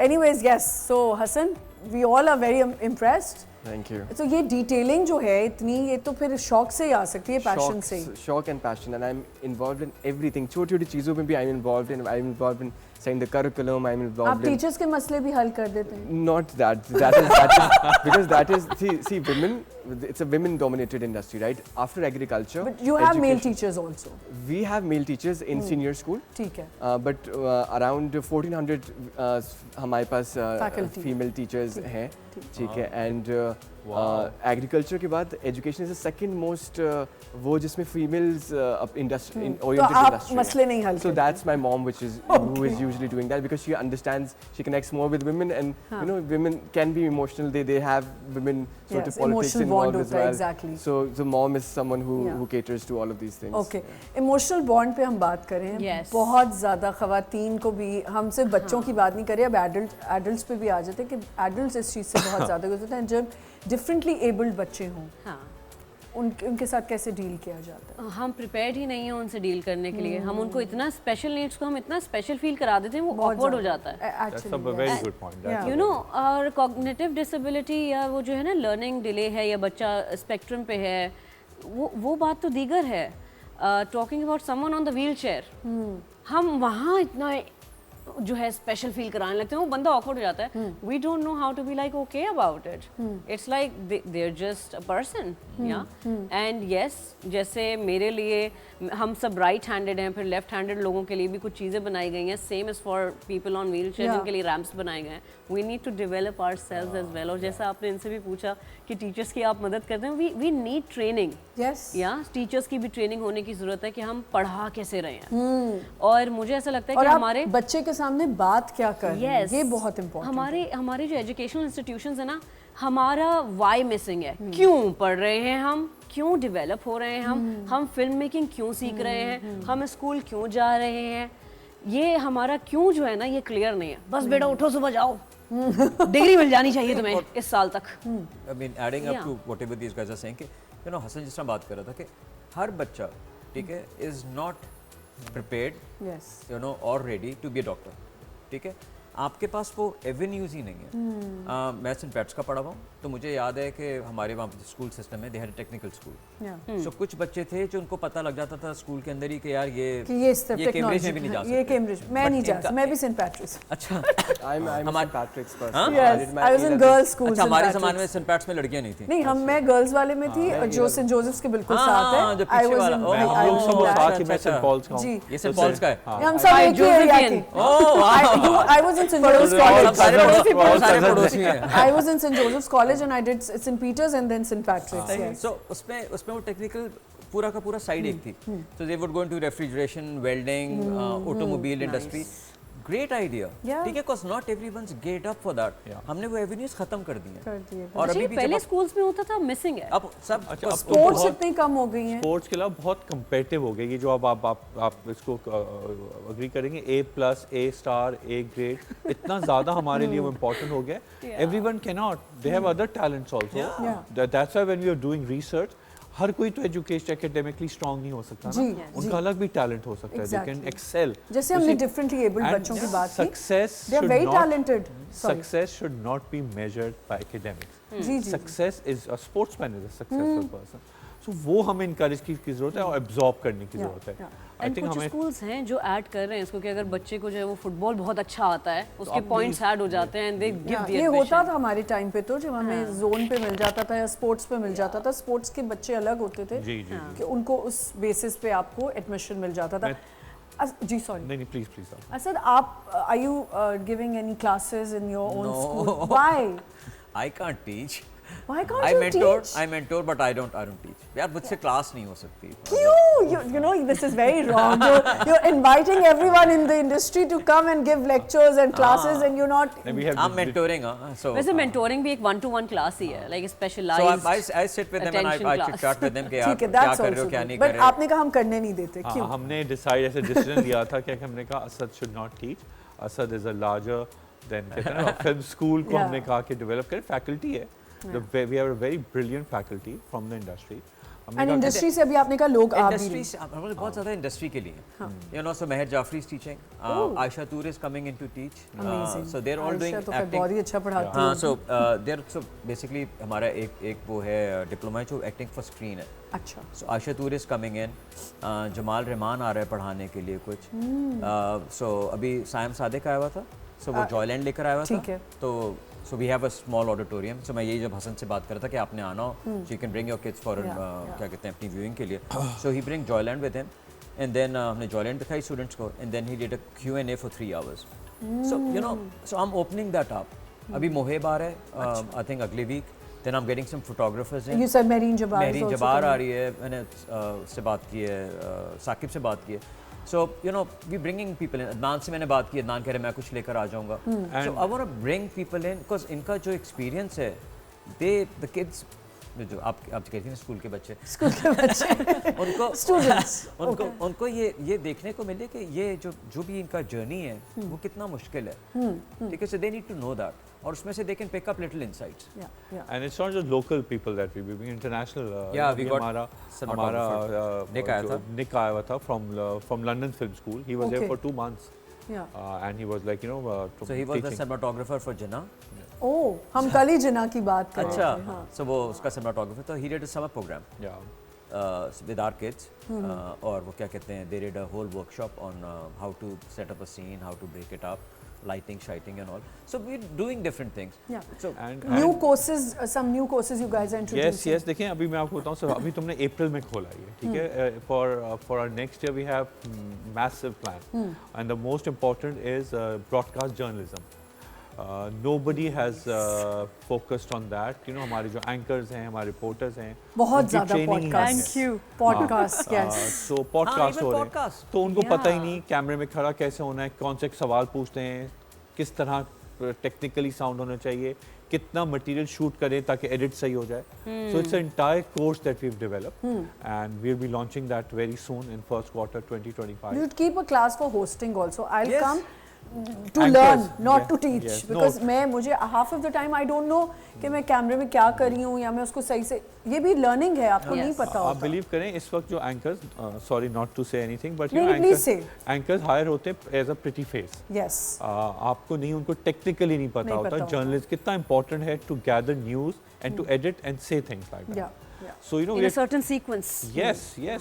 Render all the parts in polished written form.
anyways, yes. So Hassan, we all are very impressed. Thank you. So ये detailing जो है इतनी, ये तो फिर शौक से ही आ सकती है, passion से ही. Shock and passion, and I'm involved in everything. छोटी-छोटी चीज़ों में भी I'm involved in setting the curriculum. I'm involved. आप teachers के मसले भी हल कर देते हैं? Not that. That is because that is see women. It's a women-dominated industry, right? After agriculture. But you have male teachers also. We have male teachers in senior school. ठीक है. But around 1400 हमारे पास female teachers हैं, ठीक है. And agriculture के बाद education is the second most वो जिसमें females industry oriented तो industry. आप मसले नहीं हल So that's my mom, which is who is usually doing that because she understands, she connects more with women, and you know women can be emotional. They have women sort of politics involved as well. Exactly. So the mom is someone who caters to all of these things. Okay. Emotional bond पे हम बात करें. Yes. बहुत ज़्यादा ख़वातीन को भी, हम सिर्फ बच्चों की बात नहीं कर रहे, अब adults पे भी आ जाते हैं कि adults इस चीज़ से बहुत ज़्यादा गुजरते हैं. जब differently abled बच्चे हों, उनके साथ कैसे डील किया जाता है? हम प्रिपेयर्ड ही नहीं है उनसे डील करने के लिए. हम उनको इतना स्पेशल नीड्स को हम इतना स्पेशल फील करा देते हैं, वो ऑकवर्ड हो जाता है. That's a very good point. You know, और कॉग्निटिव डिसेबिलिटी या वो जो है ना लर्निंग डिले है या बच्चा स्पेक्ट्रम पे है, वो बात तो दीगर है. Talking about someone on the wheel chair, हम वहाँ इतना जो है स्पेशल फील कराने लगते हैं, वो बंदा ऑकवर्ड हो जाता है. We don't know how to be like okay about it. It's like they are just a person. या एंड यस, जैसे मेरे लिए हम सब राइट हैंडेड हैं, फिर लेफ्ट हैंडेड लोगों के लिए भी कुछ चीज़ें बनाई गई हैं. Same is for people on wheelchair, जिनके लिए रैम्प्स बनाए गए हैं. We need to develop ourselves as well. और जैसा आपने इनसे भी पूछा कि टीचर्स की आप मदद करते हैं, वी नीड ट्रेनिंग. या टीचर्स की भी ट्रेनिंग होने की ज़रूरत है कि हम पढ़ा कैसे रहे हैं. और मुझे ऐसा लगता है कि हमारे बच्चे के सामने बात क्या कर रहे हैं, ये बहुत इम्पोर्टेंट. हमारे जो एजुकेशनल इंस्टीट्यूशंस है ना, हमारा वाई मिसिंग है. क्यों पढ़ रहे हैं हम, क्यों डेवलप हो रहे हैं हम फिल्म मेकिंग क्यों सीख रहे हैं, हम स्कूल क्यों जा रहे हैं, ये हमारा क्यों जो है ना ये क्लियर नहीं है. बस बेटा उठो सुबह जाओ, डिग्री मिल जानी चाहिए तुम्हें इस साल तक. I mean adding up to whatever these guys are saying कि you know हसन जिस तरह बात कर रहा था कि हर बच्चा, ठीक है, is not prepared, you know, or ready to be a doctor. ठीक है, आपके पास वो एवेन्यूज़ ही नहीं है. मैं सेंट पैट्स का पढ़ा हुआ हूँ, तो मुझे याद है कि हमारे वहाँ स्कूल सिस्टम है, दे हैड टेक्निकल स्कूल. सो कुछ बच्चे थे जो उनको पता लग जाता था स्कूल के अंदर ही कि यार ये कैम्ब्रिज में भी नहीं जा सकते. ये कैम्ब्रिज मैं नहीं जा सकता, मैं भी सेंट पैट्रिक्स. अच्छा, I'm St. Patrick's person. Yes, I was in girls school. अच्छा, हमारे ज़माने में सेंट पैट्स में लड़कियाँ नहीं थी. नहीं, मैं गर्ल्स वाले में थी, जो सेंट जोसेफ्स के बिल्कुल साथ है. I was in हम लोग सब साथ ही, मैं सेंट पॉल्स का हूँ. ये सेंट पॉल्स का है. हम सब एक ही एरिया के. I was in St. Joseph's College. I was in St. Joseph's College and I did St. Peter's and then St. Patrick's. So उसमें वो टेक्निकल पूरा का पूरा साइड एक थी. So they would go into refrigeration, welding, automobile industry. Great idea. ठीक है, because not everyone's geared up for that. हमने वो avenues खत्म कर दी हैं. और अभी भी पहले स्कूल्स में होता था, मिसिंग है. अब सब स्पोर्ट्स इतनी कम हो गई हैं. स्पोर्ट्स के अलावा बहुत कंपेटिटिव हो गई. ये जो अब आप इसको अग्री करेंगे, A+, A*, A ग्रेड इतना ज़्यादा हमारे लिए वो इम्पोर्टेंट हो गया. Everyone cannot. They have other talents also. That's why when we are doing research, हर कोई तो एजुकेशन एकेडमिकली स्ट्रांग नहीं हो सकता ना. उनका अलग भी टैलेंट हो सकता है. They can excel. जैसे हमने डिफरेंटली एबल्ड बच्चों की बात की, they are very talented. Success should not be measured by academics. Success is a sportsman is a successful person. So वो हमें इनकरेज की जरूरत है और एब्जॉर्ब करने की जरूरत है. आई थिंक कुछ स्कूल्स हैं जो ऐड कर रहे हैं इसको कि अगर बच्चे को जो है वो फुटबॉल बहुत अच्छा आता है, उसके पॉइंट्स ऐड हो जाते हैं. दे गिव द ये होता था हमारे टाइम पे, तो जब हमें जोन पे मिल जाता था या स्पोर्ट्स पे मिल जाता था, स्पोर्ट्स के बच्चे अलग होते थे कि उनको उस बेसिस पे आपको एडमिशन मिल जाता था. जी सॉरी. नहीं प्लीज. असद, आप are you giving any classes in your own school? Why? I can't teach. Why can't you teach? I mentor, but I don't teach. यार मुझसे क्लास नहीं हो सकती. क्यों? You know this is very wrong. You're inviting everyone in the industry to come and give lectures and classes, and you're not. I'm mentoring. So वैसे mentoring भी एक 1-to-1 class ही है, like specialized. So I sit with them and I chat with them कि आप ठीक है, क्या कर रहे हो, क्या नहीं कर रहे हो. But आपने कहा हम करने नहीं देते. क्यों? हमने डिसाइड ऐसे डिसीजन लिया था कि हमने कहा Asad should not teach. Asad is a larger than कहते हैं ना फिल्म स्कूल को हमने कहा कि डेवलप करें. फैकल्टी है. We have a very brilliant faculty from the industry. And industry से अभी आपने कहा लोग आ भी इंडस्ट्री से हमारे बहुत ज़्यादा इंडस्ट्री के लिए you know so Mehar Jafri is teaching Ayesha Toor is coming in to teach so they are all doing acting बहुत ही अच्छा पढ़ाती हाँ सो दे आर सो बेसिकली हमारा एक वो है डिप्लोमा जो एक्टिंग फॉर स्क्रीन है अच्छा so Ayesha Toor is coming in Jamal Rahman आ रहा है पढ़ाने के लिए कुछ सो अभी सायम सादिक आया हुआ था सो वो जॉयलैंड लेकर आया हुआ था तो so we have a small auditorium so मैं यही जब हसन से बात कर रहा था कि आपने आना हो so you can bring your kids for क्या कहते हैं अपनी viewing के लिए so he bring Joyland with him and then हमने Joyland दिखाई students को and then he did a Q&A for 3 hours so you know so I'm opening that up अभी मोहेब आ रहा है I think अगले week then I'm getting some photographers in you said Marine Jabbar आ रही है मैंने उससे बात की है साकिब से बात की है So you know we bringing people in. Adnan से मैंने बात की Adnan कह रहे मैं कुछ लेकर आ जाऊँगा. So I want to bring people in because इनका जो experience है the kids जो आप कहती हैं स्कूल के बच्चे उनको students उनको ये देखने को मिले कि ये जो भी इनका जर्नी है वो कितना मुश्किल है ठीक है so they need to know that और उसमें से they can pick up little insights and it's not just local people that we bring international we got हमारा Nick आया हुआ था from London Film School he was there for 2 months and he was like you know so he was the cinematographer for Jinnah हम कल ही जिन्ना की बात कर रहे थे अच्छा so वो उसका cinematographer तो he did a summer program with our kids और वो क्या कहते हैं they did a whole workshop on how to set up a scene how to break it up lighting, shiting and all. So we're doing different things. Yeah. So new courses, some new courses you guys are introducing. Yes. देखिए अभी मैं आपको बताऊँ sir अभी तुमने अप्रैल में खोला है ठीक है for our next year we have massive plan and the most important is broadcast journalism. Nobody has focused on that. You know हमारे जो anchors हैं हमारे reporters हैं बहुत ज़्यादा podcast. Thank you. Podcast yes. So podcast हो रहे हैं तो उनको पता ही नहीं कैमरे में खड़ा कैसे होना है कौन से सवाल पूछते हैं किस तरह टेक्निकली साउंड होना चाहिए कितना मटेरियल शूट करें ताकि एडिट सही हो जाए so it's an entire course that we've developed and we'll be launching that very soon in first quarter 2025. You'd keep a class for hosting also. I'll come to Anchors, learn not to teach yes, because मुझे half of the time I don't know कि मैं कैमरे में क्या कर रही हूँ या मैं उसको सही से ये भी learning है आपको नहीं पता होता आप बिलीव करें इस वक्त जो anchors sorry not to say anything but anchors hire होते हैं as a pretty face yes आपको नहीं उनको टेक्निकली नहीं पता होता जर्नलिस्ट कितना इंपॉर्टेंट है to gather news and to edit and say things like that So you know in a certain sequence. Yes, you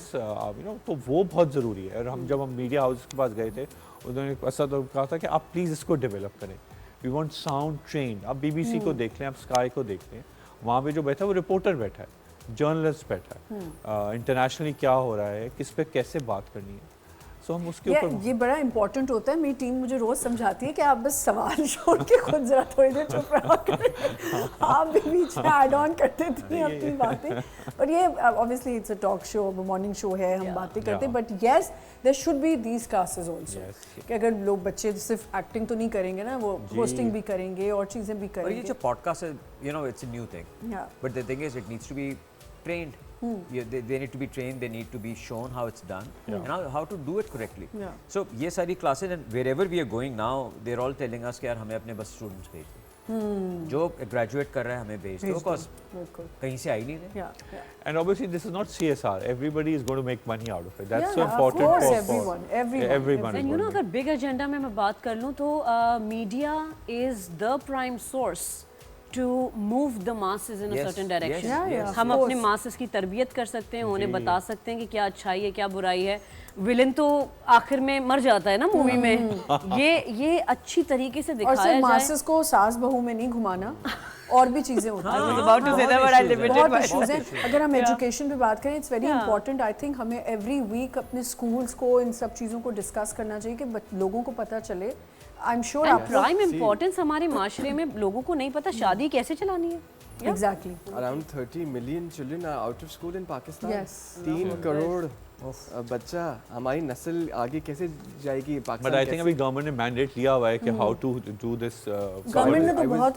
know तो वो बहुत ज़रूरी है और हम जब हम मीडिया हाउस के पास गए थे उन्होंने ऐसा तो कहा था कि आप प्लीज़ इसको डेवलप करें वी वांट साउंड ट्रेंड आप BBC को देख लें आप स्काई को देख लें वहाँ पे जो बैठा है वो रिपोर्टर बैठा है जर्नलिस्ट बैठा है इंटरनेशनली क्या हो रहा है किस पे कैसे बात करनी है सो हम उसके ऊपर ये बड़ा इंपॉर्टेंट होता है मेरी टीम मुझे रोज समझाती है कि आप बस सवाल छोड़ के खुद जरा थोड़ी देर चुप रहा करें आप भी बीच में ऐड ऑन करते थे अपनी बातें पर ये obviously it's a talk show morning show है हम बातें करते but yes there should be these classes also कि अगर लोग बच्चे सिर्फ एक्टिंग तो नहीं करेंगे ना वो होस्टिंग भी करेंगे और चीज़ें भी करेंगे और ये जो पॉडकास्ट है you know it's a new thing but the thing is it needs to be trained they need to be trained they need to be shown how it's done and how to do it correctly so ये सारी classes and wherever we are going now they're all telling us कि यार हमें अपने बस students भेज दो जो ग्रेजुएट कर रहे हैं हमें भेज दो बिकॉज़ कहीं से आ ही नहीं रहे and obviously this is not CSR everybody is going to make money out of it that's so important for everyone and you know अगर big agenda में मैं बात कर लूँ तो media is the prime source to move the masses in a certain direction. हम अपने masses की तरबियत कर सकते हैं, उन्हें बता सकते हैं कि क्या अच्छाई है, क्या बुराई है. विलन तो आखिर में मर जाता है ना मूवी में. ये अच्छी तरीके से दिखाया जाए. और masses को सास बहू में नहीं घुमाना. और भी चीजें होती हैं. About to say that, but I limited बहुत इश्यूज हैं. अगर हम एजुकेशन पे बात करें, it's very important. I think हमें every week अपने schools को इन सब चीज़ों को डिस्कस करना चाहिए कि लोगों को पता चले. I'm sure आप प्राइम इम्पोर्टेंस हमारे माशरे में लोगों को नहीं पता शादी कैसे चलानी है. Exactly. Around 30 million children are out of school in Pakistan. Yes. 3 crore बच्चा हमारी नस्ल आगे कैसे जाएगी पाकिस्तान. But I think अभी गवर्नमेंट ने मैंडेट लिया हुआ है कि how to do this. Government ने तो बहुत